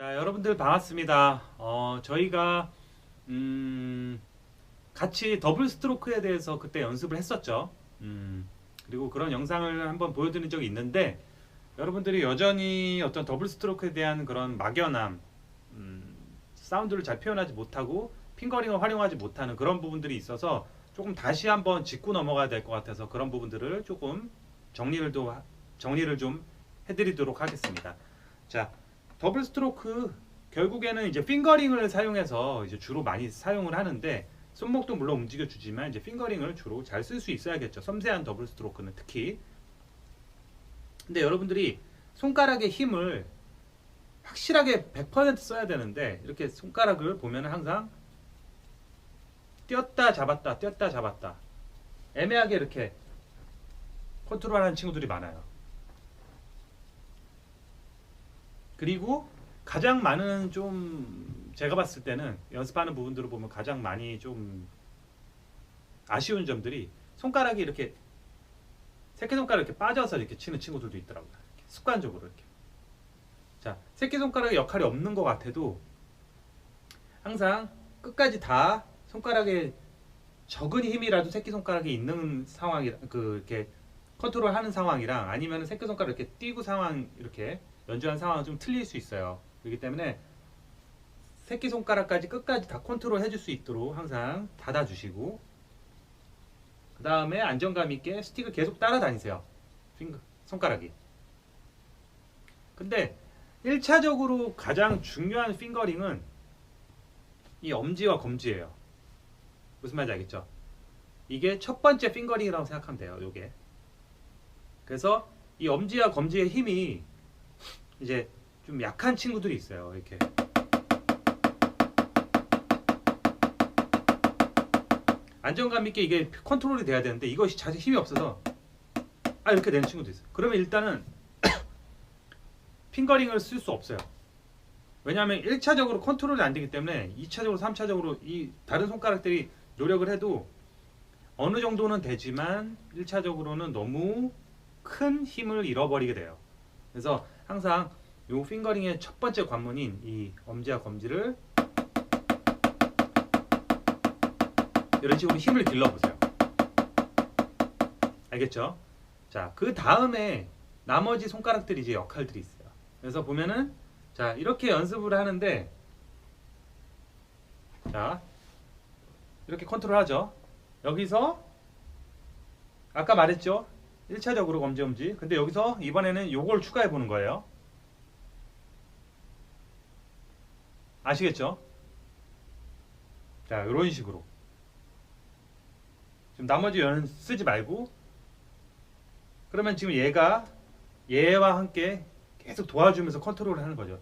자, 여러분들 반갑습니다. 저희가 같이 더블 스트로크에 대해서 그때 연습을 했었죠. 그리고 그런 영상을 한번 보여드린 적이 있는데 여러분들이 여전히 어떤 더블 스트로크에 대한 그런 막연함, 사운드를 잘 표현하지 못하고 핑거링을 활용하지 못하는 그런 부분들이 있어서 조금 다시 한번 짚고 넘어가야 될 것 같아서 그런 부분들을 조금 정리를 좀 해드리도록 하겠습니다. 자, 더블 스트로크 결국에는 이제 핑거링을 사용해서 이제 주로 많이 사용을 하는데 손목도 물론 움직여 주지만 이제 핑거링을 주로 잘 쓸 수 있어야겠죠. 섬세한 더블 스트로크는 특히. 근데 여러분들이 손가락의 힘을 확실하게 100% 써야 되는데 이렇게 손가락을 보면 항상 띄었다 잡았다 띄었다 잡았다 애매하게 이렇게 컨트롤하는 친구들이 많아요. 그리고 가장 많은 좀 제가 봤을 때는 연습하는 부분들을 보면 가장 많이 좀 아쉬운 점들이 손가락이 이렇게 새끼손가락 이렇게 빠져서 이렇게 치는 친구들도 있더라고요. 이렇게 습관적으로 이렇게. 자, 새끼손가락의 역할이 없는 것 같아도 항상 끝까지 다 손가락에 적은 힘이라도 새끼손가락에 있는 상황이 이렇게 컨트롤하는 상황이랑 아니면 새끼손가락 이렇게 띄고 상황 이렇게 연주한 상황은 좀 틀릴 수 있어요. 그렇기 때문에 새끼손가락까지 끝까지 다 컨트롤 해줄 수 있도록 항상 닫아주시고 그 다음에 안정감 있게 스틱을 계속 따라다니세요. 손가락이. 근데 1차적으로 가장 중요한 핑거링은 이 엄지와 검지예요. 무슨 말인지 알겠죠? 이게 첫 번째 핑거링이라고 생각하면 돼요. 요게. 그래서 이 엄지와 검지의 힘이 이제 좀 약한 친구들이 있어요. 이렇게. 안정감 있게 이게 컨트롤이 돼야 되는데 이것이 자체 힘이 없어서 이렇게 되는 친구도 있어요. 그러면 일단은 핑거링을 쓸 수 없어요. 왜냐하면 1차적으로 컨트롤이 안 되기 때문에 2차적으로 3차적으로 이 다른 손가락들이 노력을 해도 어느 정도는 되지만 1차적으로는 너무 큰 힘을 잃어버리게 돼요. 그래서 항상 요 핑거링의 첫 번째 관문인 이 엄지와 검지를 이런 식으로 힘을 길러보세요. 알겠죠? 자, 그 다음에 나머지 손가락들이 이제 역할들이 있어요. 그래서 보면은 자, 이렇게 연습을 하는데 자, 이렇게 컨트롤 하죠. 여기서 아까 말했죠? 1차적으로 검지. 근데 여기서 이번에는 요걸 추가해 보는 거예요. 아시겠죠? 자, 이런 식으로. 지금 나머지 연은 쓰지 말고 그러면 지금 얘와 함께 계속 도와주면서 컨트롤을 하는 거죠.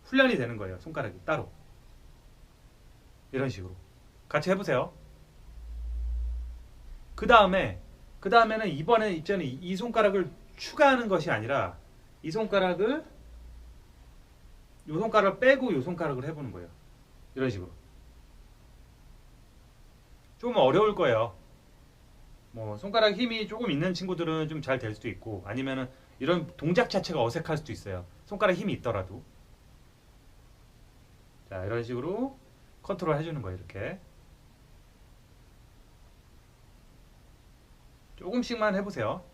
훈련이 되는 거예요. 손가락이 따로. 이런 식으로. 같이 해보세요. 그 다음에는 이번에 있잖아요. 이 손가락을 추가하는 것이 아니라 이 손가락을 요 손가락을 빼고 요 손가락을 해보는 거예요. 이런 식으로. 좀 어려울 거예요. 뭐 손가락 힘이 조금 있는 친구들은 좀 잘 될 수도 있고 아니면은 이런 동작 자체가 어색할 수도 있어요. 손가락 힘이 있더라도. 자, 이런 식으로 컨트롤 해주는 거예요. 이렇게. 조금씩만 해보세요.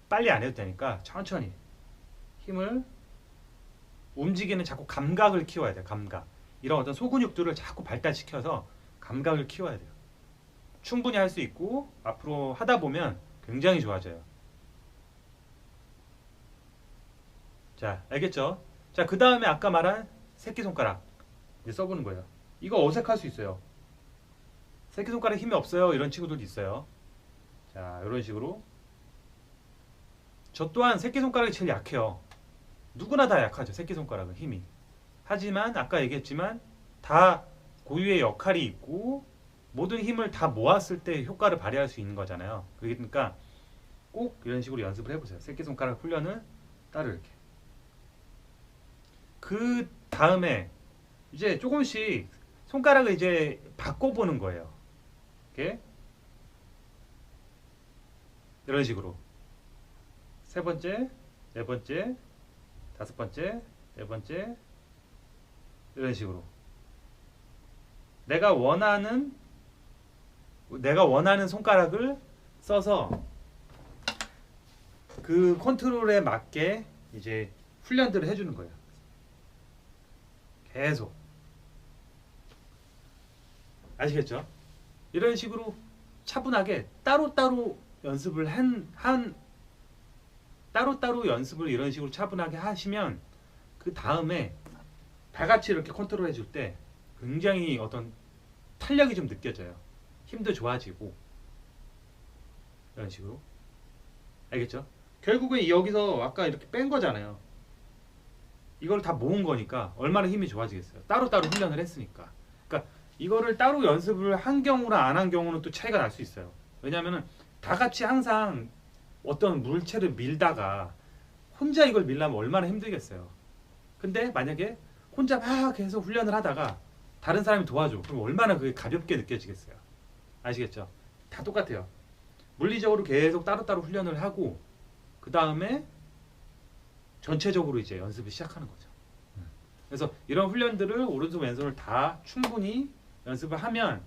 빨리 안 해도 되니까 천천히 힘을 움직이는 자꾸 감각을 키워야 돼요. 감각. 이런 어떤 소근육들을 자꾸 발달시켜서 감각을 키워야 돼요. 충분히 할 수 있고 앞으로 하다 보면 굉장히 좋아져요. 자, 알겠죠? 자, 그 다음에 아까 말한 새끼손가락 이제 써보는 거예요. 이거 어색할 수 있어요. 새끼손가락 힘이 없어요. 이런 친구들도 있어요. 자, 이런 식으로. 저 또한 새끼손가락이 제일 약해요. 누구나 다 약하죠. 새끼손가락은 힘이. 하지만 아까 얘기했지만 다 고유의 역할이 있고 모든 힘을 다 모았을 때 효과를 발휘할 수 있는 거잖아요. 그러니까 꼭 이런 식으로 연습을 해보세요. 새끼손가락 훈련을 따로 이렇게. 그 다음에 이제 조금씩 손가락을 이제 바꿔보는 거예요. 이렇게. 이런 식으로. 세 번째, 네 번째, 다섯 번째, 네 번째, 이런 식으로 내가 원하는 손가락을 써서 그 컨트롤에 맞게 이제 훈련들을 해주는 거예요. 계속. 아시겠죠? 이런 식으로 차분하게 따로따로 연습을 따로따로 연습을 이런 식으로 차분하게 하시면 그 다음에 다 같이 이렇게 컨트롤 해줄 때 굉장히 어떤 탄력이 좀 느껴져요. 힘도 좋아지고 이런 식으로. 알겠죠? 결국엔 여기서 아까 이렇게 뺀 거잖아요. 이걸 다 모은 거니까 얼마나 힘이 좋아지겠어요. 따로따로 훈련을 했으니까. 그러니까 이거를 따로 연습을 한 경우랑 안 한 경우는 또 차이가 날 수 있어요. 왜냐하면 다 같이 항상 어떤 물체를 밀다가 혼자 이걸 밀려면 얼마나 힘들겠어요. 근데 만약에 혼자 막 계속 훈련을 하다가 다른 사람이 도와줘. 그럼 얼마나 그게 가볍게 느껴지겠어요. 아시겠죠? 다 똑같아요. 물리적으로 계속 따로따로 훈련을 하고 그 다음에 전체적으로 이제 연습을 시작하는 거죠. 그래서 이런 훈련들을 오른손 왼손을 다 충분히 연습을 하면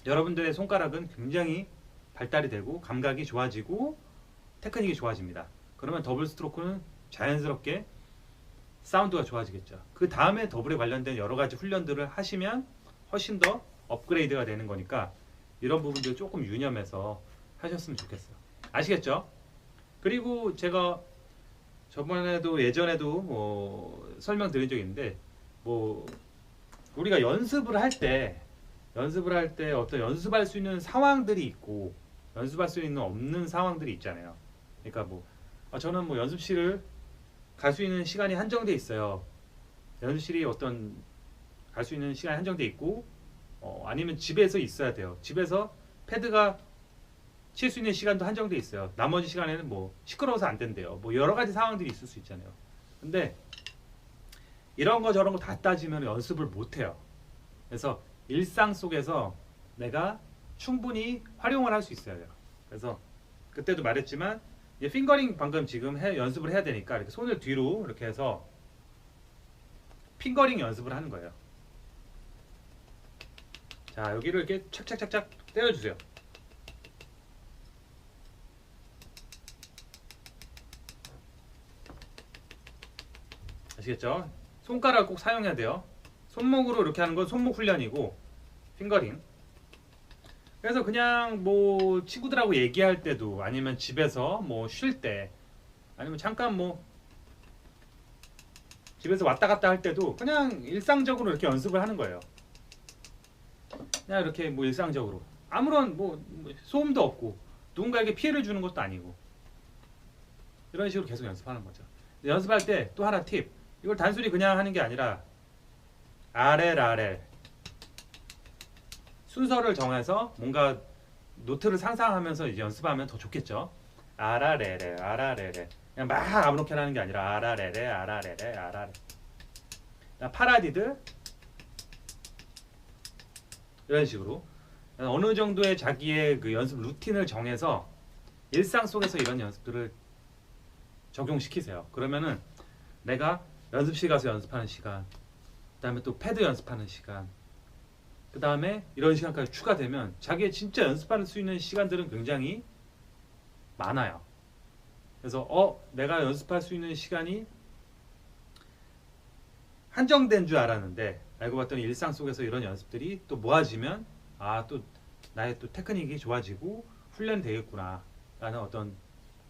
여러분들의 손가락은 굉장히 발달이 되고 감각이 좋아지고 테크닉이 좋아집니다. 그러면 더블 스트로크는 자연스럽게 사운드가 좋아지겠죠. 그 다음에 더블에 관련된 여러 가지 훈련들을 하시면 훨씬 더 업그레이드가 되는 거니까 이런 부분들 조금 유념해서 하셨으면 좋겠어요. 아시겠죠? 그리고 제가 저번에도 예전에도 뭐 설명드린 적이 있는데 뭐 우리가 연습을 할 때 어떤 연습할 수 있는 상황들이 있고 연습할 수 있는 없는 상황들이 있잖아요. 그러니까 뭐 저는 뭐 연습실을 갈 수 있는 시간이 한정돼 있어요. 연습실이 어떤 갈 수 있는 시간이 한정돼 있고 아니면 집에서 있어야 돼요. 집에서 패드가 칠 수 있는 시간도 한정돼 있어요. 나머지 시간에는 뭐 시끄러워서 안 된대요. 뭐 여러 가지 상황들이 있을 수 있잖아요. 근데 이런 거 저런 거 다 따지면 연습을 못 해요. 그래서 일상 속에서 내가 충분히 활용을 할 수 있어야 돼요. 그래서 그때도 말했지만 이제 핑거링 방금 지금 연습을 해야 되니까 이렇게 손을 뒤로 이렇게 해서 핑거링 연습을 하는 거예요. 자, 여기를 이렇게 착착착착 때려주세요. 아시겠죠? 손가락 꼭 사용해야 돼요. 손목으로 이렇게 하는 건 손목 훈련이고 핑거링. 그래서 그냥 뭐 친구들하고 얘기할 때도 아니면 집에서 뭐 쉴 때 아니면 잠깐 뭐 집에서 왔다 갔다 할 때도 그냥 일상적으로 이렇게 연습을 하는 거예요. 그냥 이렇게 뭐 일상적으로 아무런 뭐 소음도 없고 누군가에게 피해를 주는 것도 아니고 이런 식으로 계속 연습하는 거죠. 연습할 때 또 하나 팁. 이걸 단순히 그냥 하는 게 아니라 아렐 순서를 정해서 뭔가 노트를 상상하면서 이제 연습하면 더 좋겠죠. 아라레레 그냥 막 아무렇게나 하는 게 아니라 아라레레 파라디드 이런 식으로 어느 정도의 자기의 그 연습 루틴을 정해서 일상 속에서 이런 연습들을 적용시키세요. 그러면은 내가 연습실 가서 연습하는 시간, 그 다음에 또 패드 연습하는 시간, 그 다음에 이런 시간까지 추가되면 자기의 진짜 연습할 수 있는 시간들은 굉장히 많아요. 그래서 내가 연습할 수 있는 시간이 한정된 줄 알았는데 알고 봤더니 일상 속에서 이런 연습들이 또 모아지면 또 나의 또 테크닉이 좋아지고 훈련되겠구나 라는 어떤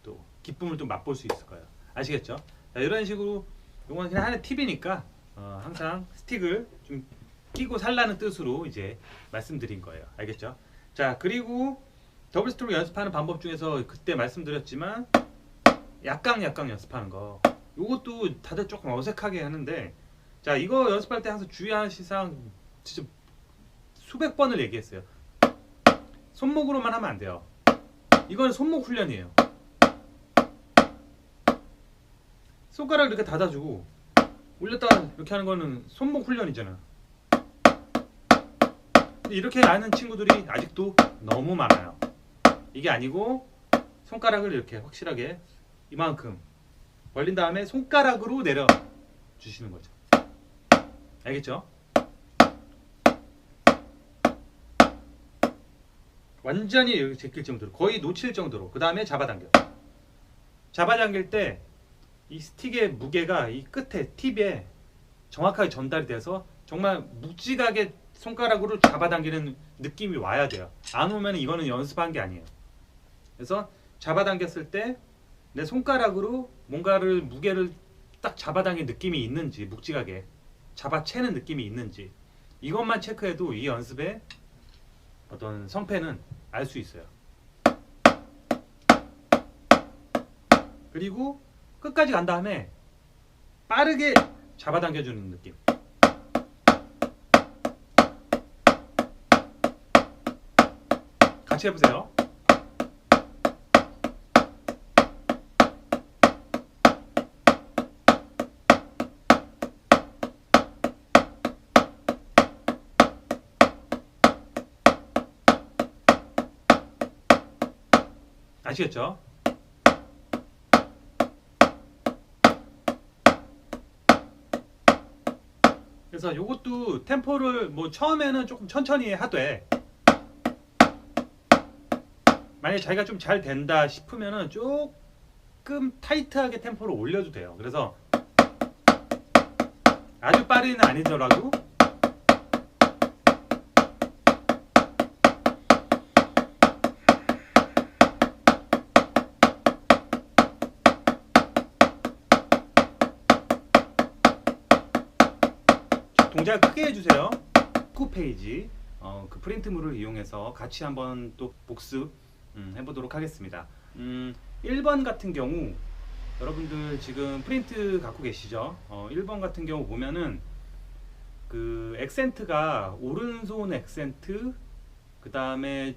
또 기쁨을 또 맛볼 수 있을 거예요. 아시겠죠? 자, 이런 식으로 이건 그냥 하나의 팁이니까 항상 스틱을 좀 끼고 살라는 뜻으로 이제 말씀드린 거예요. 알겠죠? 자, 그리고 더블 스트로크 연습하는 방법 중에서 그때 말씀드렸지만 약강 연습하는 거 이것도 다들 조금 어색하게 하는데 자, 이거 연습할 때 항상 주의하실 사항 진짜 수백 번을 얘기했어요. 손목으로만 하면 안 돼요. 이건 손목 훈련이에요. 손가락을 이렇게 닫아주고 올렸다가 이렇게 하는 거는 손목 훈련이잖아. 이렇게 하는 친구들이 아직도 너무 많아요. 이게 아니고 손가락을 이렇게 확실하게 이만큼 벌린 다음에 손가락으로 내려 주시는 거죠. 알겠죠? 완전히 여기 제낄 정도로, 거의 놓칠 정도로. 그 다음에 잡아당겨. 잡아당길 때 이 스틱의 무게가 이 끝에 팁에 정확하게 전달이 돼서 정말 묵직하게 손가락으로 잡아당기는 느낌이 와야 돼요. 안 오면 이거는 연습한 게 아니에요. 그래서 잡아당겼을 때 내 손가락으로 뭔가를 무게를 딱 잡아당긴 느낌이 있는지, 묵직하게 잡아채는 느낌이 있는지, 이것만 체크해도 이 연습의 어떤 성패는 알 수 있어요. 그리고 끝까지 간 다음에 빠르게 잡아당겨주는 느낌. 같이 해보세요. 아시겠죠? 그래서 요것도 템포를 뭐 처음에는 조금 천천히 하되, 만약에 자기가 좀 잘 된다 싶으면은 조금 타이트하게 템포를 올려도 돼요. 그래서 아주 빠르는 아니더라도 동작을 크게 해주세요. 9페이지 그 프린트물을 이용해서 같이 한번 또 복습 해보도록 하겠습니다. 1번 같은 경우 여러분들 지금 프린트 갖고 계시죠? 1번 같은 경우 보면은 그 액센트가 오른손 액센트, 그 다음에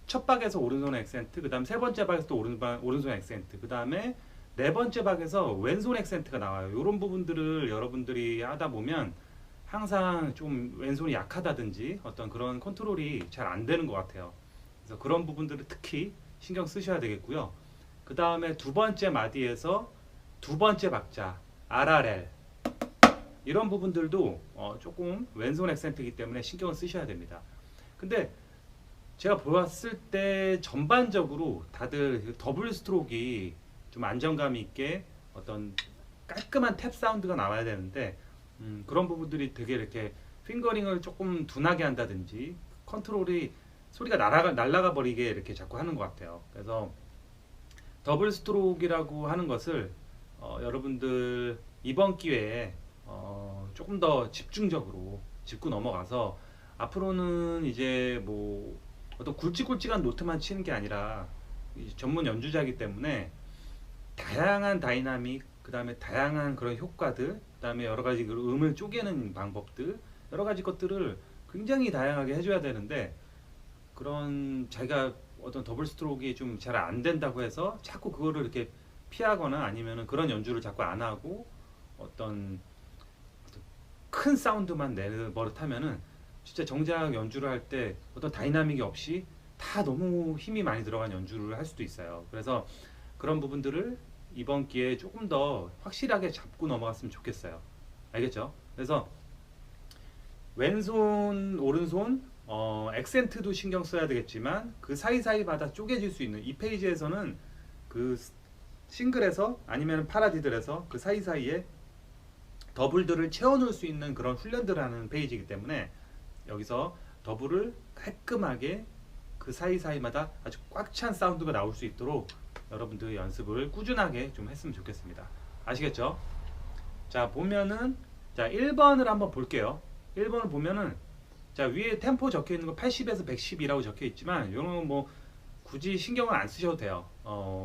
첫 박에서 오른손 액센트, 그 다음 세 번째 박에서 또 오른손 액센트, 그 다음에 네 번째 박에서 왼손 액센트가 나와요. 이런 부분들을 여러분들이 하다 보면 항상 좀 왼손이 약하다든지 어떤 그런 컨트롤이 잘 안 되는 것 같아요. 그래서 그런 부분들을 특히 신경 쓰셔야 되겠고요. 그 다음에 두 번째 마디에서 두 번째 박자 RRL, 이런 부분들도 조금 왼손 액센트이기 때문에 신경을 쓰셔야 됩니다. 근데 제가 보았을 때 전반적으로 다들 더블 스트로크가 좀 안정감 있게 어떤 깔끔한 탭 사운드가 나와야 되는데, 그런 부분들이 되게 이렇게 핑거링을 조금 둔하게 한다든지 컨트롤이 소리가 날아가 버리게 이렇게 자꾸 하는 것 같아요. 그래서 더블 스트로크라고 하는 것을 여러분들 이번 기회에 조금 더 집중적으로 짚고 넘어가서, 앞으로는 이제 뭐 어떤 굵직굵직한 노트만 치는 게 아니라 전문 연주자이기 때문에 다양한 다이나믹, 그 다음에 다양한 그런 효과들, 그 다음에 여러 가지 음을 쪼개는 방법들, 여러 가지 것들을 굉장히 다양하게 해줘야 되는데, 그런 자기가 어떤 더블 스트로크가 좀 잘 안 된다고 해서 자꾸 그거를 이렇게 피하거나 아니면은 그런 연주를 자꾸 안 하고 어떤 큰 사운드만 내버릇하면은 진짜 정작 연주를 할 때 어떤 다이나믹이 없이 다 너무 힘이 많이 들어간 연주를 할 수도 있어요. 그래서 그런 부분들을 이번 기회에 조금 더 확실하게 잡고 넘어갔으면 좋겠어요. 알겠죠? 그래서 왼손, 오른손, 액센트도 신경 써야 되겠지만 그 사이사이마다 쪼개질 수 있는, 이 페이지에서는 그 싱글에서 아니면 파라디들에서 그 사이사이에 더블들을 채워놓을 수 있는 그런 훈련들을 하는 페이지이기 때문에 여기서 더블을 깔끔하게 그 사이사이마다 아주 꽉 찬 사운드가 나올 수 있도록 여러분들 연습을 꾸준하게 좀 했으면 좋겠습니다. 아시겠죠? 자, 보면은 자 1번을 한번 볼게요. 1번을 보면은 자 위에 템포 적혀 있는 거 80에서 110이라고 적혀 있지만 이런 건 뭐 굳이 신경을 안 쓰셔도 돼요.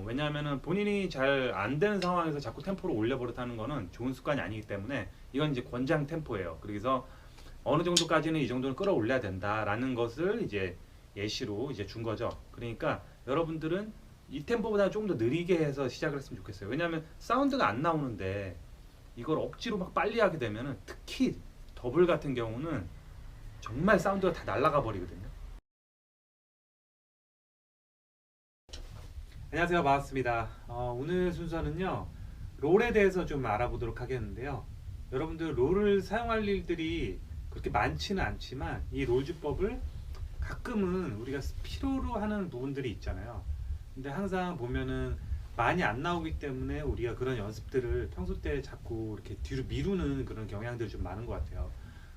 왜냐하면은 본인이 잘 안 되는 상황에서 자꾸 템포를 올려버릇하는 거는 좋은 습관이 아니기 때문에 이건 이제 권장 템포예요. 그래서 어느 정도까지는 이 정도는 끌어올려야 된다라는 것을 이제 예시로 이제 준 거죠. 그러니까 여러분들은 이 템포보다 조금 더 느리게 해서 시작을 했으면 좋겠어요. 왜냐하면 사운드가 안 나오는데 이걸 억지로 막 빨리 하게 되면은, 특히 더블 같은 경우는 정말 사운드가 다 날아가 버리거든요. 안녕하세요, 반갑습니다. 오늘 순서는요 롤에 대해서 좀 알아보도록 하겠는데요. 여러분들 롤을 사용할 일들이 그렇게 많지는 않지만 이 롤주법을 가끔은 우리가 필요로 하는 부분들이 있잖아요. 근데 항상 보면은 많이 안 나오기 때문에 우리가 그런 연습들을 평소 때 자꾸 이렇게 뒤로 미루는 그런 경향들이 좀 많은 것 같아요.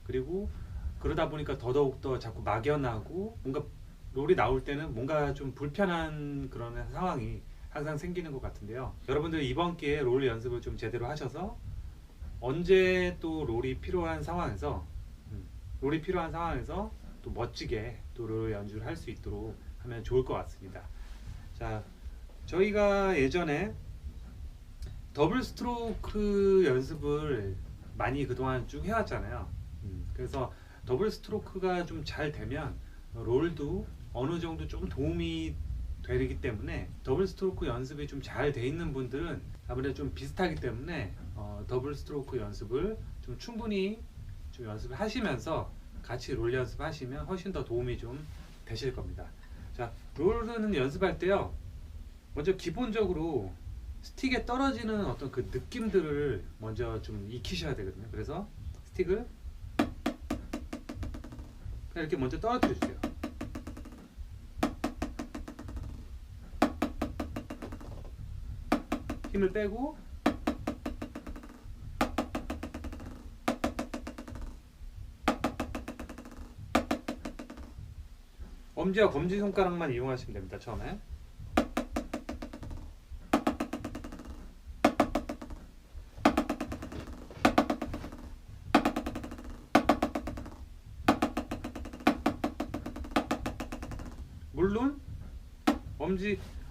그리고 그러다 보니까 더더욱더 자꾸 막연하고 뭔가 롤이 나올 때는 뭔가 좀 불편한 그런 상황이 항상 생기는 것 같은데요. 여러분들 이번 기회에 롤 연습을 좀 제대로 하셔서 언제 또 롤이 필요한 상황에서 또 멋지게 또 롤 연주를 할 수 있도록 하면 좋을 것 같습니다. 자, 저희가 예전에 더블 스트로크 연습을 많이 그동안 쭉 해왔잖아요. 그래서 더블 스트로크가 좀 잘 되면 롤도 어느 정도 좀 도움이 되기 때문에 더블 스트로크 연습이 좀 잘 돼 있는 분들은 아무래도 좀 비슷하기 때문에 더블 스트로크 연습을 좀 충분히 좀 연습을 하시면서 같이 롤 연습하시면 훨씬 더 도움이 좀 되실 겁니다. 자, 롤은 연습할 때요, 먼저 기본적으로 스틱에 떨어지는 어떤 그 느낌들을 먼저 좀 익히셔야 되거든요. 그래서 스틱을 이렇게 먼저 떨어뜨려 주세요. 힘을 빼고 엄지와 검지손가락만 이용하시면 됩니다. 처음에 물론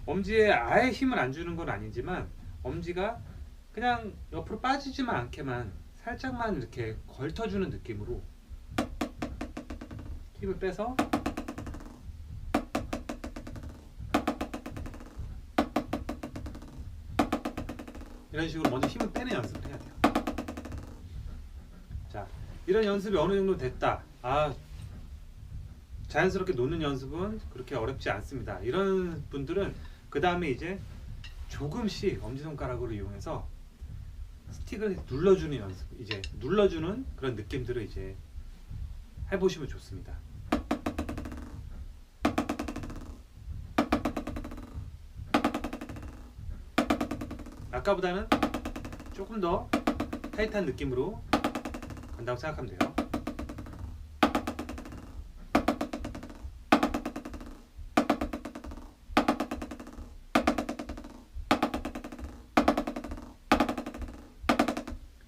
엄지에 아예 힘을 안 주는 건 아니지만 엄지가 그냥 옆으로 빠지지만 않게만 살짝만 이렇게 걸터주는 느낌으로 힘을 빼서 이런 식으로 먼저 힘을 빼는 연습을 해야 돼요. 자, 이런 연습이 어느 정도 됐다. 자연스럽게 놓는 연습은 그렇게 어렵지 않습니다. 이런 분들은 그 다음에 이제 조금씩 엄지손가락으로 이용해서 스틱을 눌러주는 연습, 이제 눌러주는 그런 느낌들을 이제 해보시면 좋습니다. 아까보다는 조금 더 타이트한 느낌으로 간다고 생각하면 돼요.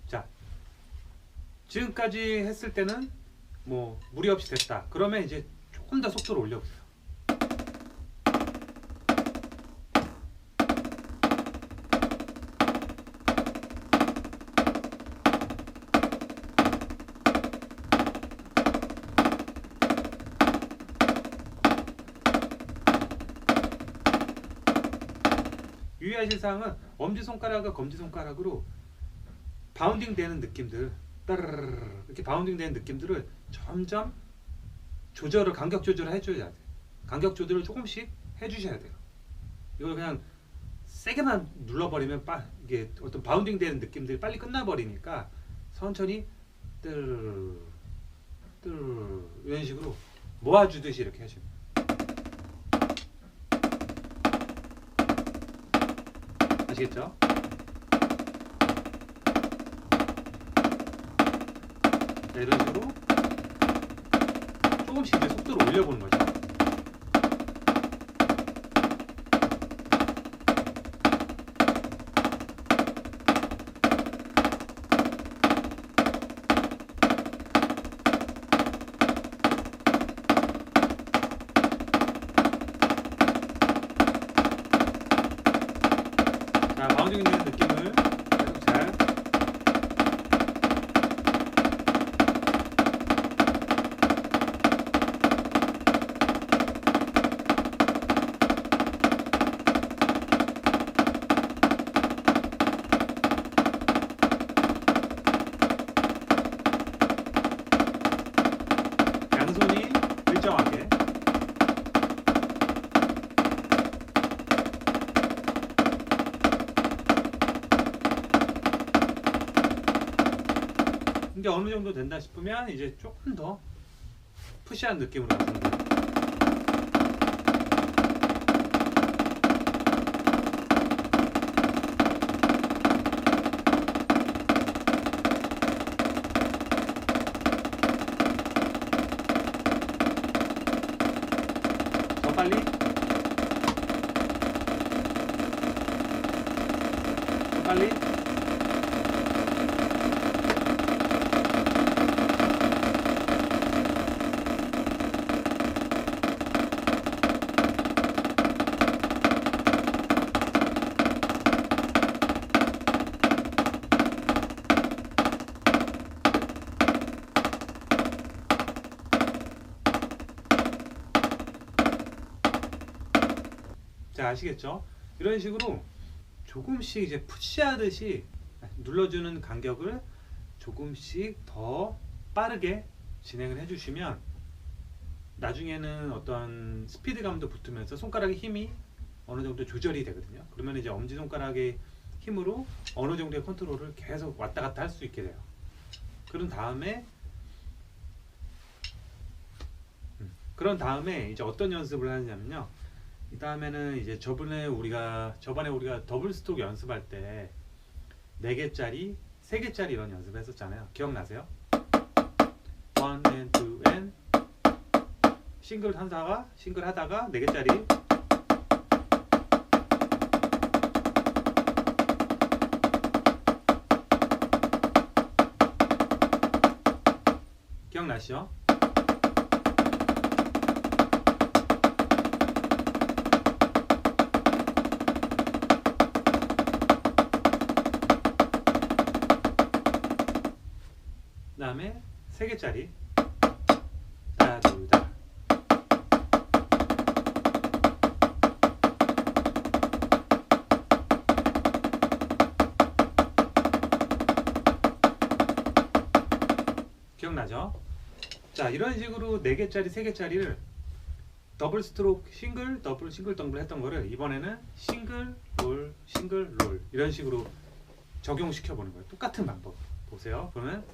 자, 지금까지 했을 때는 뭐 무리 없이 됐다. 그러면 이제 조금 더 속도를 올려보세요. 유의하실 사항은 엄지손가락과 검지손가락으로 바운딩 되는 느낌들, 따르르르 이렇게 바운딩 되는 느낌들을 점점 간격 조절을 해줘야 돼요. 간격 조절을 조금씩 해주셔야 돼요. 이걸 그냥 세게만 눌러버리면 이게 어떤 바운딩 되는 느낌들이 빨리 끝나버리니까 천천히 뜨르르 이런 식으로 모아주듯이 이렇게 하시면 돼요. 아시겠죠? 자, 이런 식으로 조금씩 이제 속도를 올려보는 거죠. 자, 바운딩 되는 느낌을 계속 잘 이게 어느 정도 된다 싶으면 이제 조금 더 푸시한 느낌으로 가시면 돼요. 더 빨리? 더 빨리? 자, 아시겠죠? 이런 식으로 조금씩 이제 푸시하듯이 눌러주는 간격을 조금씩 더 빠르게 진행을 해주시면 나중에는 어떤 스피드감도 붙으면서 손가락의 힘이 어느 정도 조절이 되거든요. 그러면 이제 엄지손가락의 힘으로 어느 정도의 컨트롤을 계속 왔다 갔다 할 수 있게 돼요. 그런 다음에 이제 어떤 연습을 하느냐면요. 이 다음에는 이제 저번에 우리가 더블 스트로크 연습할 때 4개짜리, 3개짜리 이런 연습을 했었잖아요. 기억나세요? 1 and 2 and 싱글 하다가 4개짜리 기억나시죠? 그 다음에 3개짜리 따두다 기억나죠? 자, 이런 식으로 4개짜리 3개짜리를 더블 스트로크 싱글 더블 싱글 더블 했던 거를 이번에는 싱글 롤 이런 식으로 적용시켜 보는 거예요. 똑같은 방법 보세요. 그러면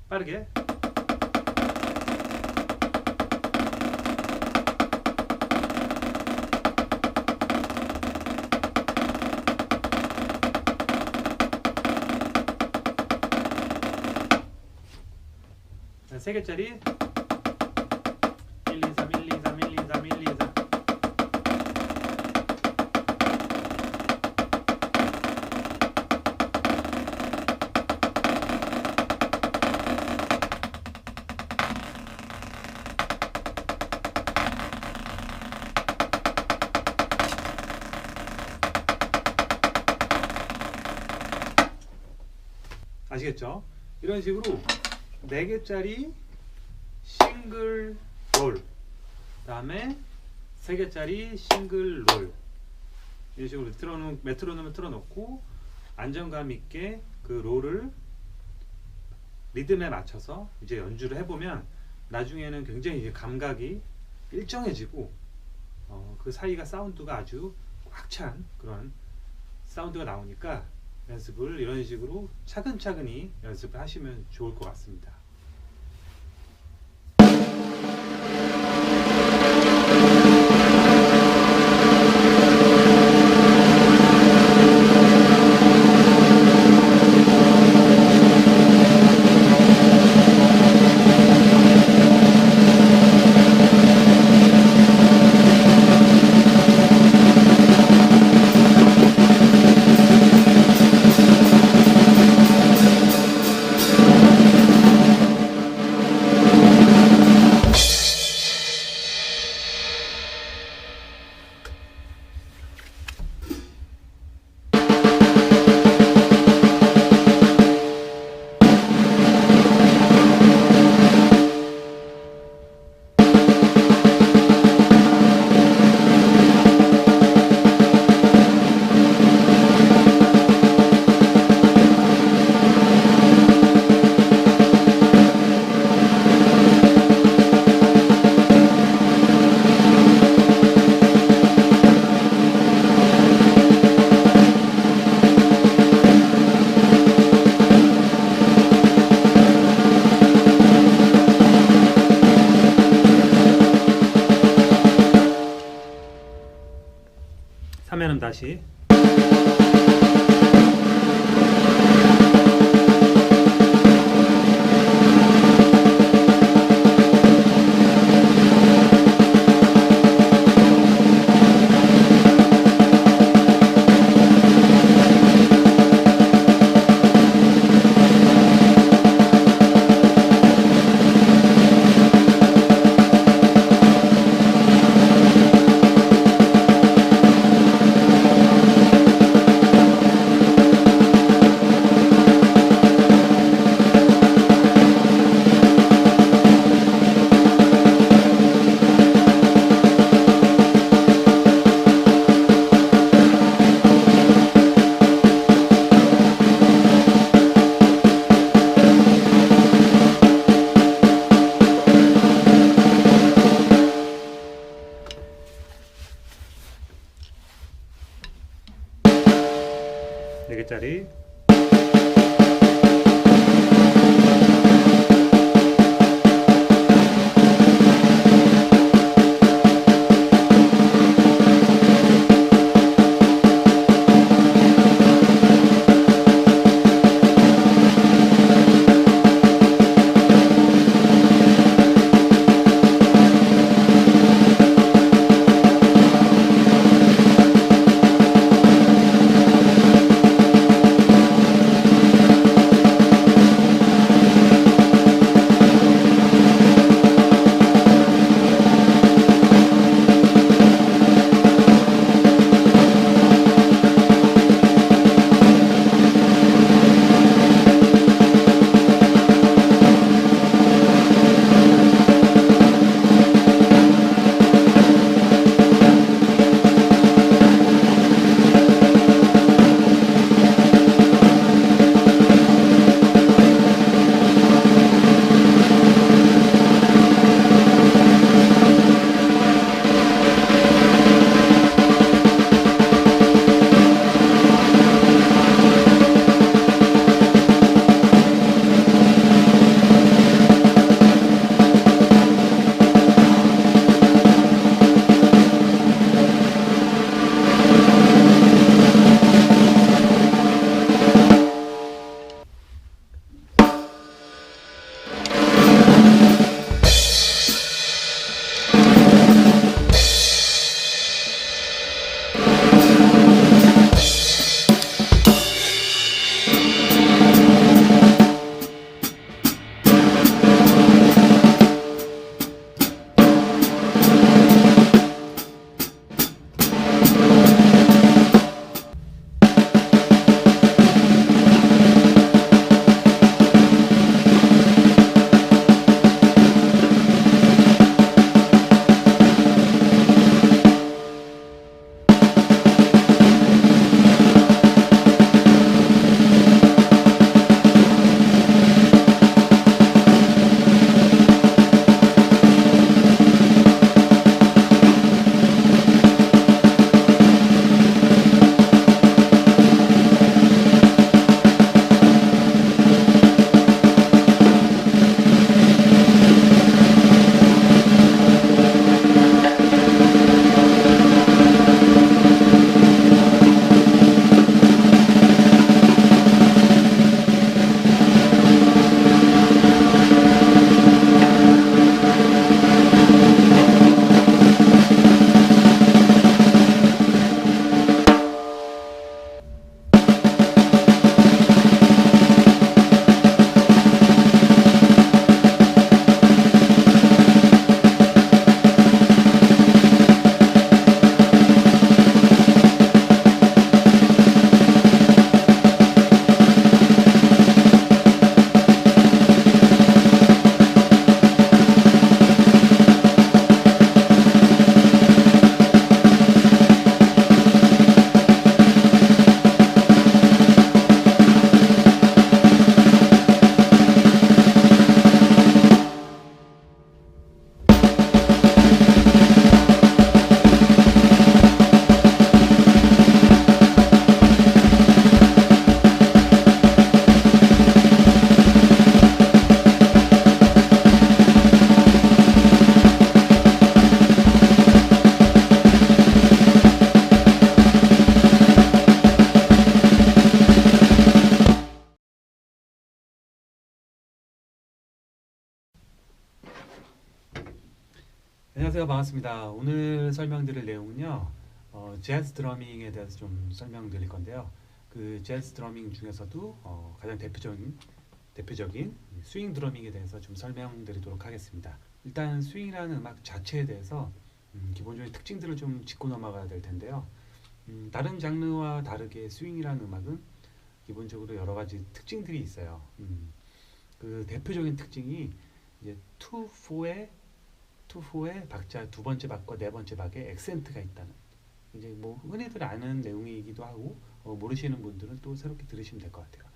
빠르게 자, 3개짜리 1, 2, 3, 1, 2, 3, 1, 2, 3, 1, 2, 3 아시겠죠? 이런 식으로 4개짜리 싱글 롤 다음에 3개짜리 싱글 롤 이런 식으로 메트로놈을 틀어놓고 안정감 있게 그 롤을 리듬에 맞춰서 이제 연주를 해보면 나중에는 굉장히 이제 감각이 일정해지고 그 사이가 사운드가 아주 꽉 찬 그런 사운드가 나오니까 연습을 이런 식으로 차근차근히 연습을 하시면 좋을 것 같습니다. 화면음 다시. 네 개짜리. 안녕하세요. 반갑습니다. 오늘 설명드릴 내용은요. 재즈 드러밍에 대해서 좀 설명드릴 건데요. 그 재즈 드러밍 중에서도 가장 대표적인 스윙 드러밍에 대해서 좀 설명드리도록 하겠습니다. 일단 스윙이라는 음악 자체에 대해서 기본적인 특징들을 좀 짚고 넘어가야 될 텐데요. 다른 장르와 다르게 스윙이라는 음악은 기본적으로 여러 가지 특징들이 있어요. 그 대표적인 특징이 이제 2/4의 박자 두 번째 박과 네 번째 박에 액센트가 있다는, 이제 뭐 흔히들 아는 내용이기도 하고 모르시는 분들은 또 새롭게 들으시면 될 것 같아요.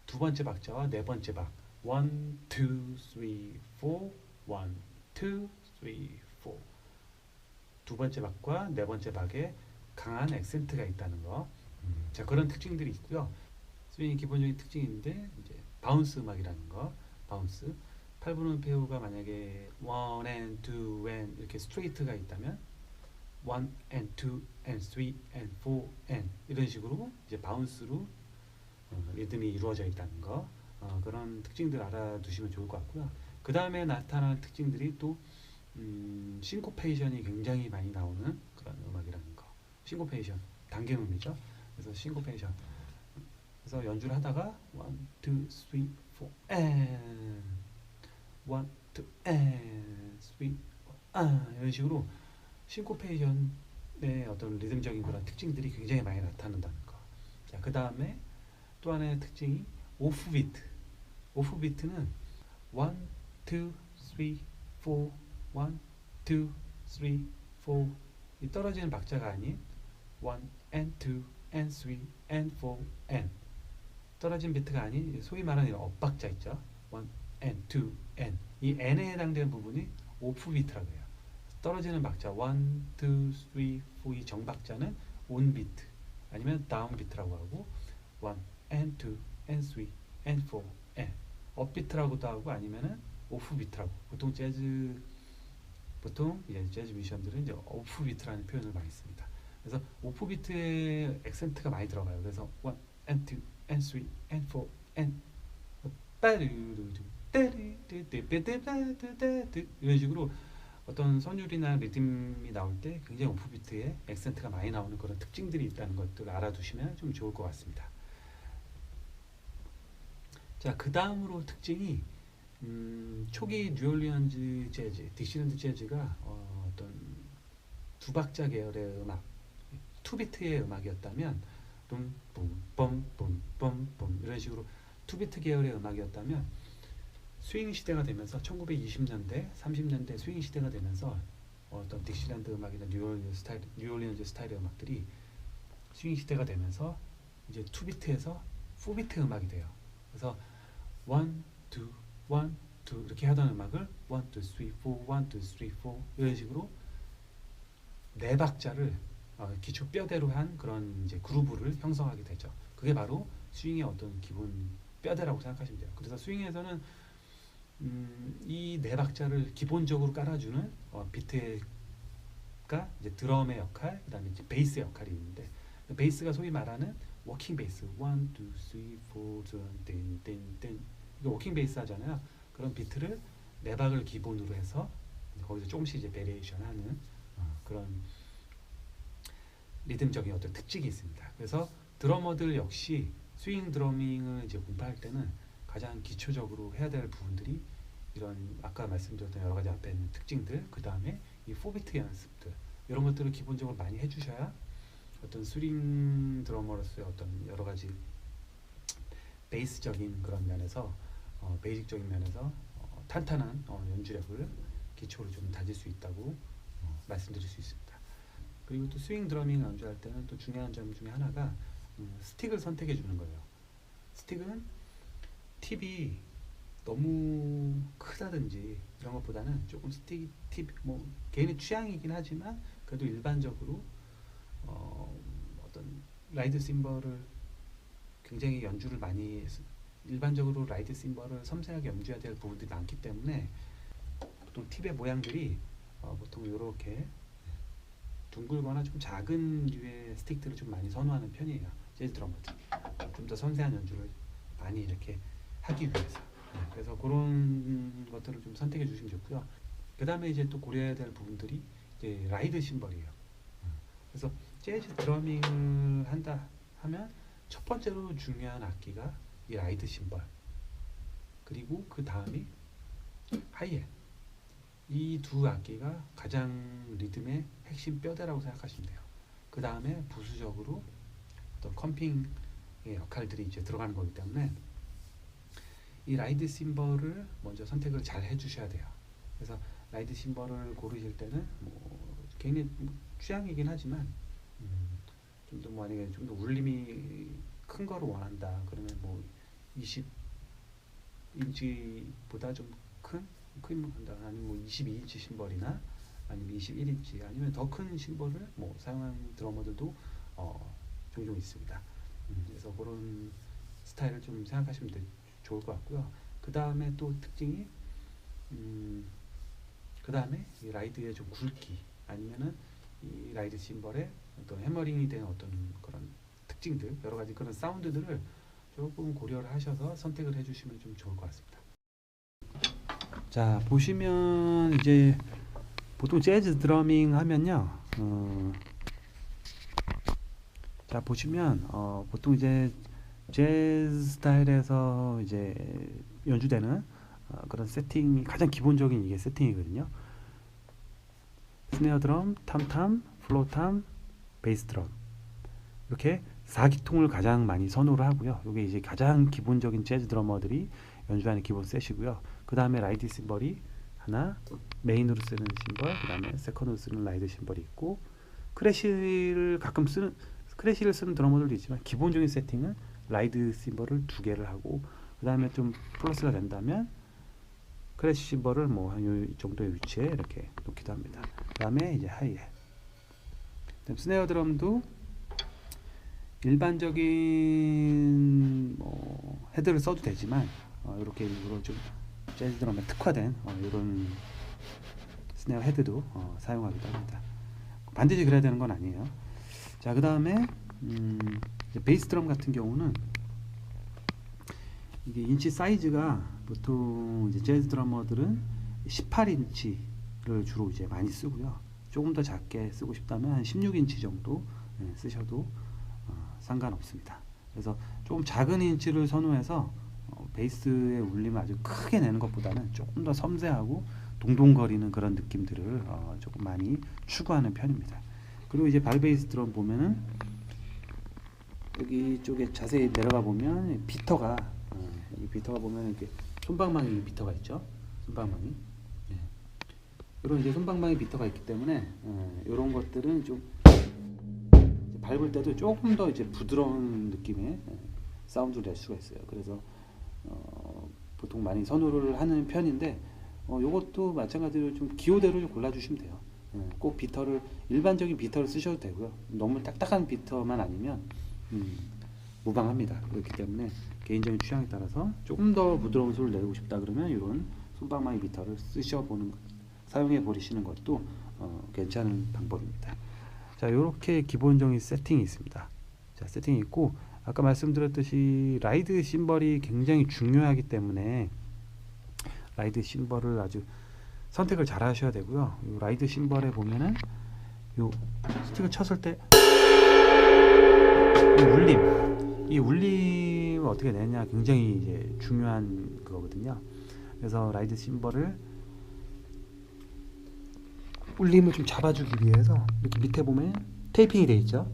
두 번째 박자와 네 번째 박 1, 2, 3, 4 1, 2, 3, 4 두 번째 박과 네 번째 박에 강한 액센트가 있다는 거. 자, 그런 특징들이 있고요. 스윙의 기본적인 특징인데 이제 바운스 음악이라는 거. 바운스 8분음 페어가 만약에 1 and 2 and 이렇게 스트레이트가 있다면 1 and 2 and 3 and 4 and 이런 식으로 이제 바운스로 리듬이 이루어져 있다는 거. 그런 특징들 알아두시면 좋을 것 같고요. 그 다음에 나타나는 특징들이 또 싱코페이션이 굉장히 많이 나오는 그런 음악이라는 거. 싱코페이션 단계음이죠. 그래서 싱코페이션, 그래서 연주를 하다가 1, 2, 3, 4 and 1, 2 and 3 이런 식으로 싱코페이션의 어떤 리듬적인 그런 특징들이 굉장히 많이 나타난다는 거. 자, 그 다음에 또 하나의 특징이 오프비트. 오프비트는 1, 2, 3, 4 1, 2, 3, 4 이 떨어지는 박자가 아닌 1 and 2 and 3 and 4 and 떨어진 비트가 아닌 소위 말하는 엇박자 있죠. 1 and 2 and 이 n에 해당되는 부분이 오프 비트라고 해요. 떨어지는 박자 1, 2, 3, 4 이 정박자는 온 비트 아니면 다운 비트라고 하고 1 and 2 and 3 and 4 and 업 비트라고도 하고 아니면은 오프 비트라고. 보통 이제 재즈 뮤지션들은 이제 오프 비트라는 표현을 많이 씁니다. 그래서 오프 비트에 액센트가 많이 들어가요. 그래서 1 and 2 and 3 and 4 and 이런 식으로 어떤 선율이나 리듬이 나올 때 굉장히 오프 비트에 액센트가 많이 나오는 그런 특징들이 있다는 것들을 알아두시면 좀 좋을 것 같습니다. 자, 그 다음으로 특징이 초기 뉴올리언즈 재즈, 딕시랜드 재즈가 어떤 두 박자 계열의 음악, 투비트의 음악이었다면 뿜뿜뿜뿜뿜 이런 식으로 투비트 계열의 음악이었다면 스윙 시대가 되면서 1920년대, 30년대 스윙 시대가 되면서 어떤 딕시랜드 음악이나 뉴올리언즈 스타일의 음악들이 스윙 시대가 되면서 이제 투비트에서 포비트 음악이 돼요. 그래서 1, 2, 1, 2 이렇게 하던 음악을 1, 2, 3, 4, 1, 2, 3, 4 이런 식으로 네 박자를 기초 뼈대로 한 그런 이제 그루브를 형성하게 되죠. 그게 바로 스윙의 어떤 기본 뼈대라고 생각하시면 돼요. 그래서 스윙에서는 이 네 박자를 기본적으로 깔아주는 비트가 이제 드럼의 역할, 그다음에 이제 베이스의 역할이 있는데, 베이스가 소위 말하는 워킹 베이스 1, 2, 3, 4, 땡땡땡 이거 워킹 베이스 하잖아요. 그런 비트를 네 박을 기본으로 해서 거기서 조금씩 이제 베리에이션 하는 그런 리듬적인 어떤 특징이 있습니다. 그래서 드러머들 역시 스윙 드러밍을 이제 공부할 때는 가장 기초적으로 해야 될 부분들이 이런 아까 말씀드렸던 여러 가지 앞에 있는 특징들, 그 다음에 이 4비트 연습들 이런 것들을 기본적으로 많이 해주셔야 어떤 스윙 드러머로서의 어떤 여러 가지 베이스적인 그런 면에서 베이직적인 면에서 탄탄한 연주력을 기초로 좀 다질 수 있다고 말씀드릴 수 있습니다. 그리고 또 스윙 드러밍 연주할 때는 또 중요한 점 중에 하나가 스틱을 선택해 주는 거예요. 스틱은 팁이 너무 크다든지 이런 것보다는 조금 팁 뭐 개인의 취향이긴 하지만 그래도 일반적으로 어떤 라이드 심벌을 굉장히 연주를 많이 일반적으로 라이드 심벌을 섬세하게 연주해야 될 부분들이 많기 때문에 보통 팁의 모양들이 보통 이렇게 둥글거나 좀 작은 류의 스틱들을 좀 많이 선호하는 편이에요. 재즈 드러머들 좀 더 섬세한 연주를 많이 이렇게 하기 위해서. 그래서 그런 것들을 좀 선택해 주시면 좋고요. 그 다음에 이제 또 고려해야 될 부분들이 이제 라이드 심벌이에요. 그래서 재즈 드러밍을 한다 하면 첫 번째로 중요한 악기가 이 라이드 심벌, 그리고 그 다음이 하이햇. 이 두 악기가 가장 리듬의 핵심 뼈대라고 생각하시면 돼요. 그 다음에 부수적으로 어떤 컴핑의 역할들이 이제 들어가는 거기 때문에 이 라이드 심벌을 먼저 선택을 잘 해주셔야 돼요. 그래서 라이드 심벌을 고르실 때는 뭐 개인의 취향이긴 하지만 좀 더 만약에 좀 더 울림이 큰 거를 원한다 그러면 뭐 20인치보다 좀 큰 한다 아니면 뭐 22인치 심벌이나 아니면 21인치 아니면 더 큰 심벌을 뭐 사용하는 드러머들도 종종 있습니다. 그래서 그런 스타일을 좀 생각하시면 좋을 것 같고요. 그 다음에 또 특징이 그 다음에 이 라이드의 좀 굵기 아니면은 이 라이드 심벌의 어떤 해머링이 된 어떤 그런 특징들 여러 가지 그런 사운드들을 조금 고려를 하셔서 선택을 해주시면 좀 좋을 것 같습니다. 자 보시면 이제 보통 재즈 드러밍 하면요. 자 보시면 보통 이제 재즈 스타일에서 이제 연주되는 그런 세팅이 가장 기본적인 이게 세팅이거든요. 스네어 드럼, 탐탐, 플로탐, 베이스 드럼 이렇게 4기통을 가장 많이 선호를 하고요. 이게 이제 가장 기본적인 재즈 드러머들이 연주하는 기본 셋이고요. 그 다음에 라이드 심벌이 하나, 메인으로 쓰는 심벌, 그 다음에 세컨으로 쓰는 라이드 심벌이 있고 크래쉬를 가끔 쓰는 크래쉬를 쓰는 드러머들도 있지만 기본적인 세팅은 라이드 심벌을 2개를 하고 그 다음에 좀 플러스가 된다면 크래쉬 심벌을 뭐 한 이 정도의 위치에 이렇게 놓기도 합니다. 그 다음에 이제 하이햇. 스네어 드럼도 일반적인 뭐 헤드를 써도 되지만 이렇게 일부러 좀 재즈 드럼에 특화된 이런 스네어 헤드도 사용하기도 합니다. 반드시 그래야 되는 건 아니에요. 자, 그 다음에 베이스 드럼 같은 경우는 이게 인치 사이즈가 보통 이제 재즈 드러머들은 18인치를 주로 이제 많이 쓰고요. 조금 더 작게 쓰고 싶다면 한 16인치 정도 쓰셔도 상관없습니다. 그래서 조금 작은 인치를 선호해서 베이스의 울림을 아주 크게 내는 것보다는 조금 더 섬세하고 동동거리는 그런 느낌들을 조금 많이 추구하는 편입니다. 그리고 이제 발베이스 드럼 보면은 여기 쪽에 자세히 내려가 보면 비터가 이 비터가 보면 이렇게 손방망이 비터가 있죠. 손방망이. 이런 이제 손방망이 비터가 있기 때문에 이런 것들은 좀 밟을 때도 조금 더 이제 부드러운 느낌의 사운드를 낼 수가 있어요. 그래서 보통 많이 선호를 하는 편인데 요것도 마찬가지로 좀 기호대로 좀 골라주시면 돼요. 꼭 비터를 일반적인 비터를 쓰셔도 되고요. 너무 딱딱한 비터만 아니면 무방합니다. 그렇기 때문에 개인적인 취향에 따라서 조금 더 부드러운 소리를 내고 싶다 그러면 이런 손방망이 비터를 사용해 버리시는 것도 괜찮은 방법입니다. 자, 이렇게 기본적인 세팅이 있습니다. 자, 세팅이 있고 아까 말씀드렸듯이 라이드 심벌이 굉장히 중요하기 때문에 라이드 심벌을 아주 선택을 잘 하셔야 되고요. 이 라이드 심벌에 보면은 요 스틱을 쳤을 때 이 울림을 어떻게 내냐 굉장히 이제 중요한 그거거든요. 그래서 라이드 심벌을 울림을 좀 잡아주기 위해서 이렇게 밑에 보면 테이핑이 되어 있죠.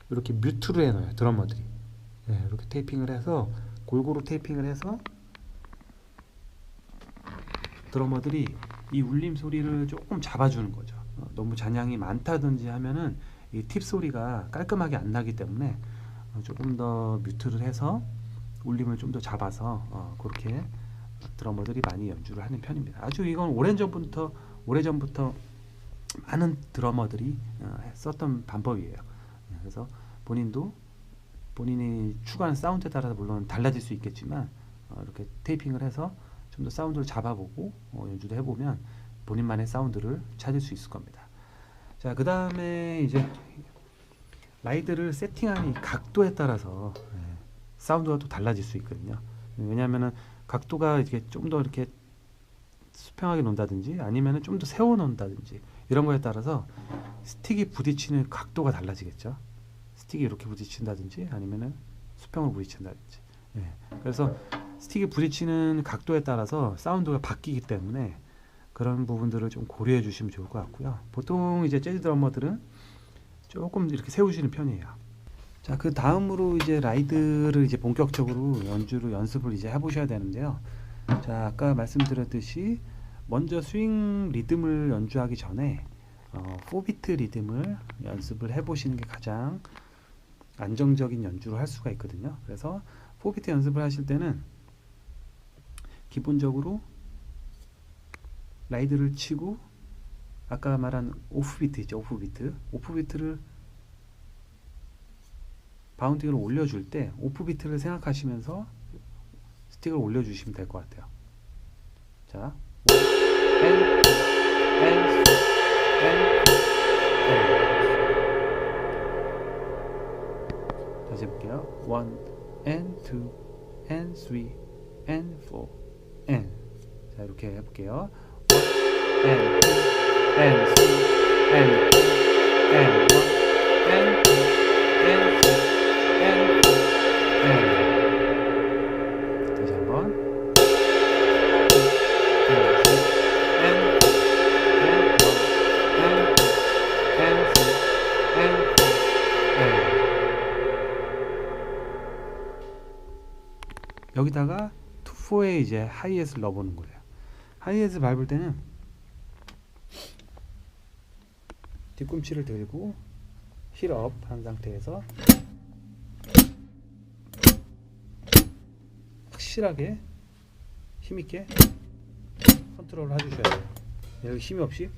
이렇게 뮤트로 해놔요, 드러머들이. 이렇게 테이핑을 해서 골고루 테이핑을 해서 드러머들이 이 울림 소리를 조금 잡아주는 거죠. 너무 잔향이 많다든지 하면은 이 팁 소리가 깔끔하게 안 나기 때문에 조금 더 뮤트를 해서 울림을 좀 더 잡아서 그렇게 드러머들이 많이 연주를 하는 편입니다. 아주 이건 오래전부터 많은 드러머들이 썼던 방법이에요. 그래서 본인이 추구하는 사운드에 따라서 물론 달라질 수 있겠지만 이렇게 테이핑을 해서 좀 더 사운드를 잡아보고 연주도 해보면 본인만의 사운드를 찾을 수 있을 겁니다. 자, 그 다음에 이제 라이드를 세팅하는 이 각도에 따라서 사운드가 또 달라질 수 있거든요. 왜냐하면은 각도가 이렇게 좀 더 이렇게 수평하게 놓는다든지 아니면 좀 더 세워 놓는다든지 이런 거에 따라서 스틱이 부딪히는 각도가 달라지겠죠. 스틱이 이렇게 부딪힌다든지 아니면은 수평을 부딪힌다든지. 예. 그래서 스틱이 부딪히는 각도에 따라서 사운드가 바뀌기 때문에 그런 부분들을 좀 고려해 주시면 좋을 것 같고요. 보통 이제 재즈 드러머들은 조금 이렇게 세우시는 편이에요. 자, 그 다음으로 이제 라이드를 이제 본격적으로 연습을 이제 해보셔야 되는데요. 자, 아까 말씀드렸듯이 먼저 스윙 리듬을 연주하기 전에 4비트 리듬을 연습을 해보시는 게 가장 안정적인 연주를 할 수가 있거든요. 그래서 4비트 연습을 하실 때는 기본적으로 라이드를 치고 아까 말한 오프비트 있죠. 오프비트를 바운딩을 올려줄 때 오프비트를 생각하시면서 스틱을 올려주시면 될 것 같아요. 자, 다시 해볼게요. 1 and 2 and 3 and 4 and 자, 이렇게 해볼게요. 1 and 2 and 3 and 4 and 1 and 2 and 3 and 4 and 다시 한번 여기다가 2,4에 이제 하이햇을 넣어보는 거예요. 하이햇을 밟을 때는 뒤꿈치를 들고 힐업 한 상태에서 확실하게 힘있게 컨트롤을 해주셔야 돼요. 여기 힘이 없이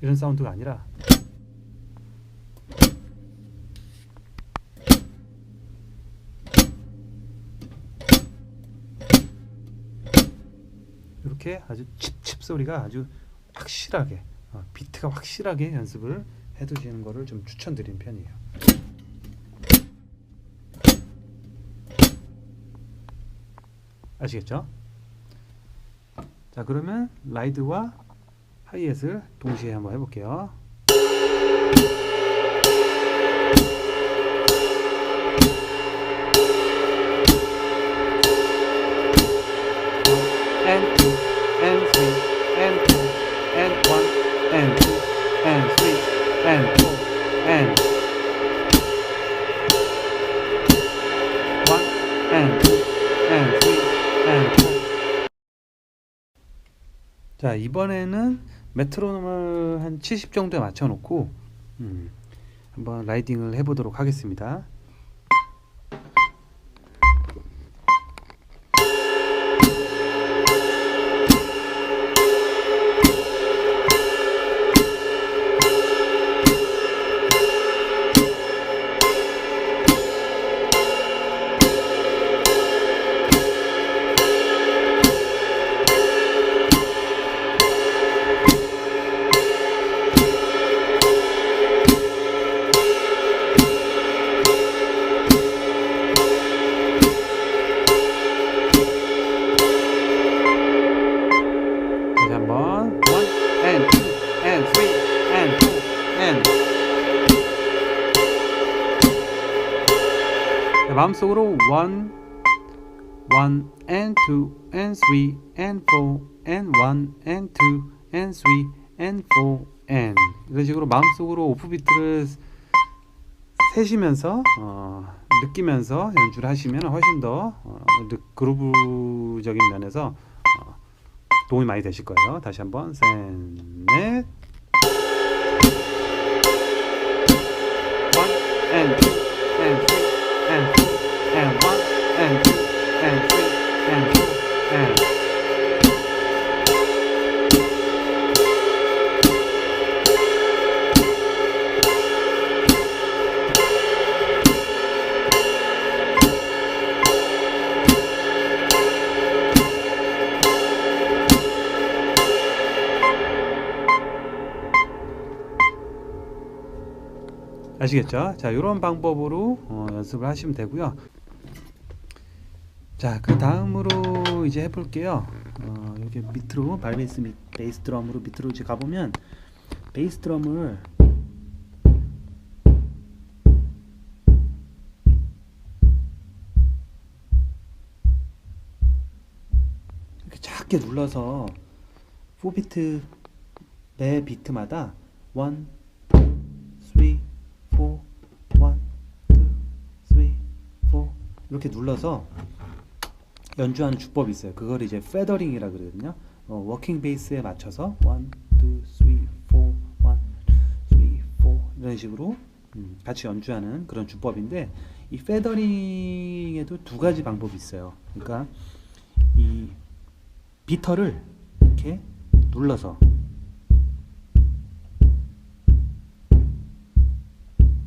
이런 사운드가 아니라 이렇게 아주 칩칩 소리가 아주 확실하게 비트가 확실하게 연습을 해두시는 거를 좀 추천드리는 편이에요. 아시겠죠? 자, 그러면 라이드와 하이햇을 동시에 한번 해볼게요. And 2 and 3 and 4 and 1 and 2 and 3 and 4 and 1 and 2 and 3 and 4. 자, 이번에는 메트로놈을 한 70 정도에 맞춰 놓고 한번 라이딩을 해보도록 하겠습니다. 마음속으로 1 and 2 and 3 and 4 and 1 and 2 and 3 and 4 and 이런 식으로 마음속으로 오프비트를 세시면서 느끼면서 연주를 하시면 훨씬 더 그루브적인 면에서 도움이 많이 되실 거예요. 다시 한번 셋, 넷 1 and 2 and 3 and 4 and 1 and 2 and 3 and 4 and 아시겠죠? 자, 이런 방법으로 연습을 하시면 되고요. 자, 그 다음으로 이제 해볼게요. 여기 밑으로 베이스 드럼으로 밑으로 이제 가보면 베이스 드럼을 이렇게 작게 눌러서 4비트 매 비트마다 1, 2, 3, 4, 1, 2, 3, 4 이렇게 눌러서 연주하는 주법이 있어요. 그걸 이제 페더링이라 그러거든요. 워킹 베이스에 맞춰서 1, 2, 3, 4, 1, 2, 3, 4 이런 식으로 같이 연주하는 그런 주법인데 이 페더링에도 두 가지 방법이 있어요. 그러니까 이 비터를 이렇게 눌러서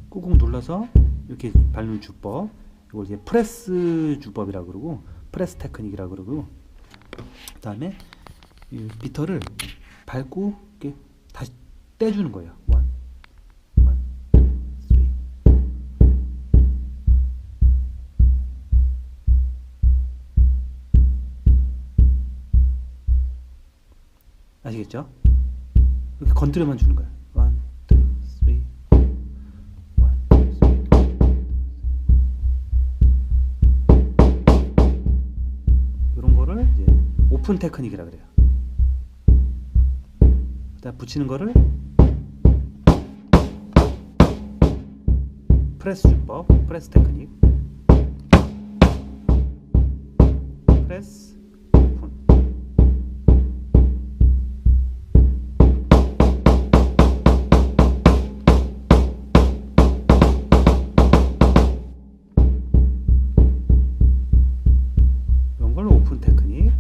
꾹꾹 눌러서 이렇게 밟는 주법, 이걸 이제 프레스 주법이라고 그러고 프레스 테크닉이라고 그러고, 그 다음에 이 비터를 밟고 이렇게 다시 떼주는 거예요. 1, 1, 2, 3 아시겠죠? 이렇게 건드려만 주는 거예요. 1, 2, 3 이런 거를 이제 오픈 테크닉이라 그래요. 그다음 붙이는 거를 프레스 주법, 프레스 테크닉, 프레스 오픈. 이런 걸 오픈 테크닉.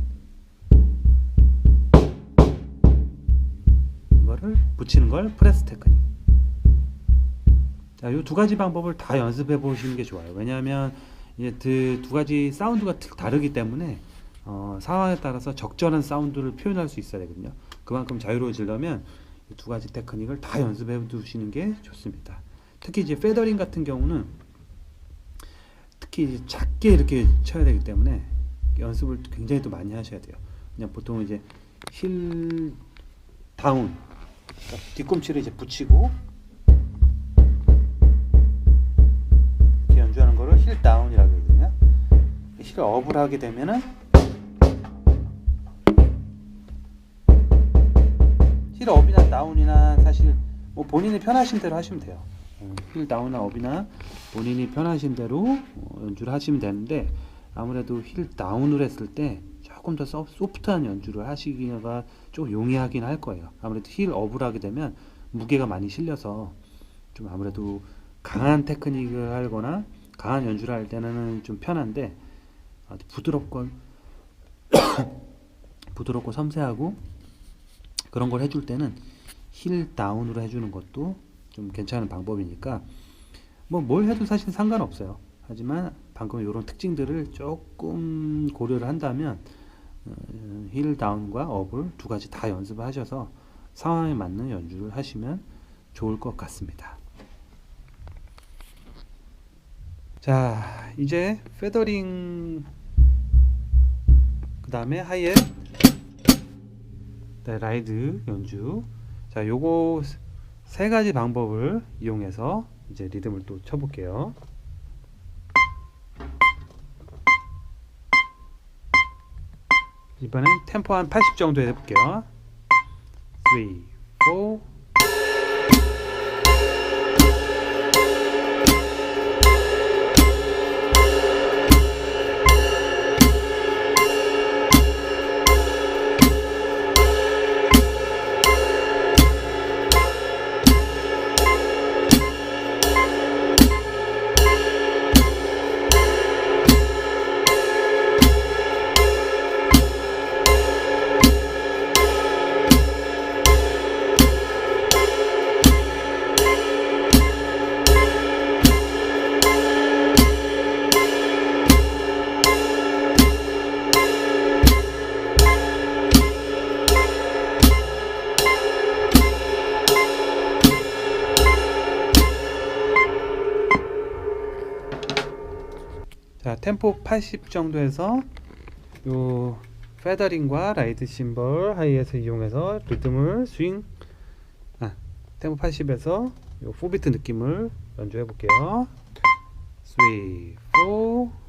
이거를 붙이는 걸 프레스 테크닉. 자, 이 두 가지 방법을 다 연습해 보시는 게 좋아요. 왜냐하면 이제 그 두 가지 사운드가 다르기 때문에 상황에 따라서 적절한 사운드를 표현할 수 있어야 되거든요. 그만큼 자유로워지려면 이 두 가지 테크닉을 다 연습해 두시는 게 좋습니다. 특히 이제 페더링 같은 경우는 특히 이제 작게 이렇게 쳐야 되기 때문에 연습을 굉장히 또 많이 하셔야 돼요. 그냥 보통 이제 힐 다운, 그러니까 뒤꿈치를 이제 붙이고 이렇게 연주하는 거를 힐 다운이라고 하거든요. 힐 업을 하게 되면은 힐 업이나 다운이나 사실 뭐 본인이 편하신 대로 하시면 돼요. 힐 다운이나 업이나 본인이 편하신 대로 연주를 하시면 되는데, 아무래도 힐 다운을 했을 때 조금 더 소프트한 연주를 하시기가 좀 용이하긴 할 거예요. 아무래도 힐 업을 하게 되면 무게가 많이 실려서 좀 아무래도 강한 테크닉을 하거나 강한 연주를 할 때는 좀 편한데, 부드럽고 부드럽고 섬세하고 그런 걸 해줄 때는 힐 다운으로 해주는 것도 좀 괜찮은 방법이니까 뭐 뭘 해도 사실 상관없어요. 하지만 방금 이런 특징들을 조금 고려를 한다면 힐 다운과 업을 두 가지 다 연습을 하셔서 상황에 맞는 연주를 하시면 좋을 것 같습니다. 자, 이제 페더링, 그 다음에 하이햇, 라이드 연주. 자, 요거 세 가지 방법을 이용해서 이제 리듬을 또 쳐볼게요. 이번엔 템포 한 80 정도 해볼게요. 3, 4. 자, 템포 80 정도에서 요 페더링과 라이드 심벌 하이에서 이용해서 리듬을 스윙, 템포 80에서 요 4비트 느낌을 연주해 볼게요. 3, 4.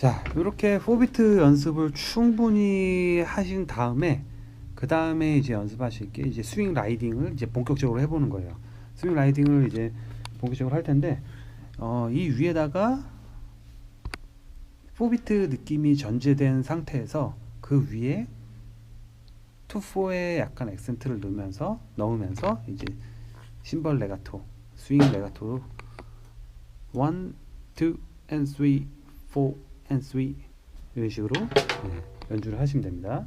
자, 이렇게 4비트 연습을 충분히 하신 다음에 그 다음에 이제 연습하실 게 이제 스윙 라이딩을 이제 본격적으로 해보는 거예요. 스윙 라이딩을 이제 본격적으로 할 텐데 이 위에다가 4비트 느낌이 전제된 상태에서 그 위에 2/4의 약간 액센트를 넣으면서 이제 심벌 레가토, 스윙 레가토로 1, 2 and 3, 4 and 3 이런 식으로 연주를 하시면 됩니다.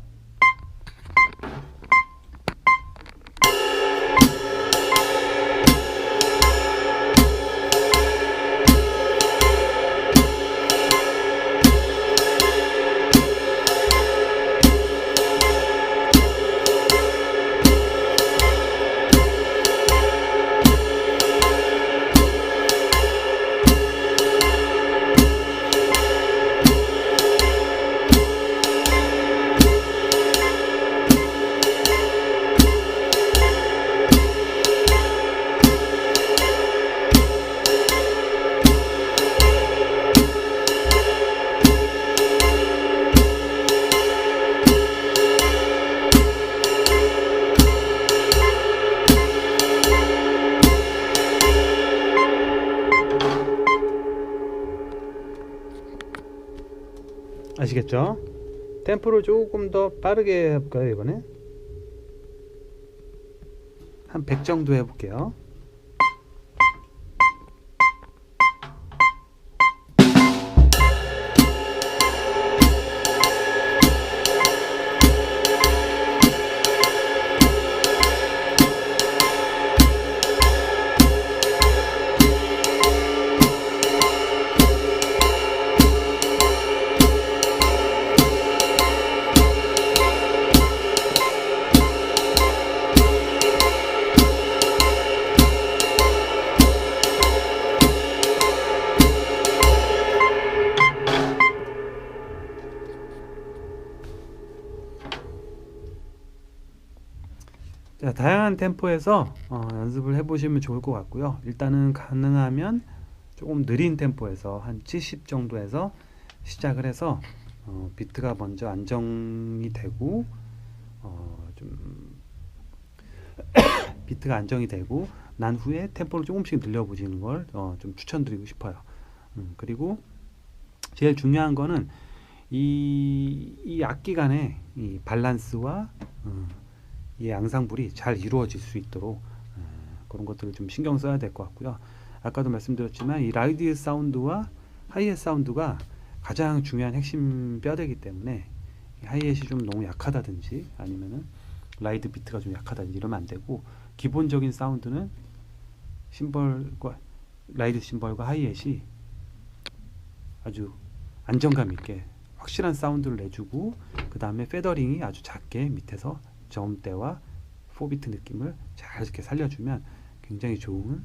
아시겠죠? 템포를 조금 더 빠르게 해볼까요? 이번에 한 100 정도 해볼게요. 자, 다양한 템포에서 연습을 해보시면 좋을 것 같고요. 일단은 가능하면 조금 느린 템포에서 한 70 정도에서 시작을 해서 비트가 먼저 안정이 되고 좀 비트가 안정이 되고 난 후에 템포를 조금씩 늘려보시는 걸 좀 추천드리고 싶어요. 그리고 제일 중요한 거는 이 악기 간의 이 밸런스와 이 양상불이 잘 이루어질 수 있도록 그런 것들을 좀 신경 써야 될 것 같고요. 아까도 말씀드렸지만 이 라이드 사운드와 하이햇 사운드가 가장 중요한 핵심 뼈대이기 때문에 하이햇이 좀 너무 약하다든지 아니면은 라이드 비트가 좀 약하다든지 이러면 안 되고, 기본적인 사운드는 심벌과 라이드 심벌과 하이햇이 아주 안정감 있게 확실한 사운드를 내주고, 그 다음에 페더링이 아주 작게 밑에서 저음대와 4비트 느낌을 잘 이렇게 살려주면 굉장히 좋은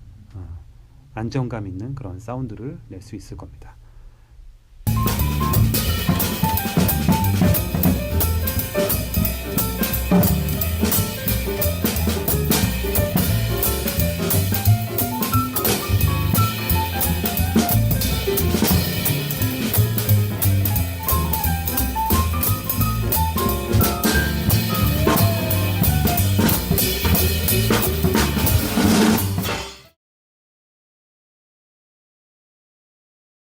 안정감 있는 그런 사운드를 낼 수 있을 겁니다.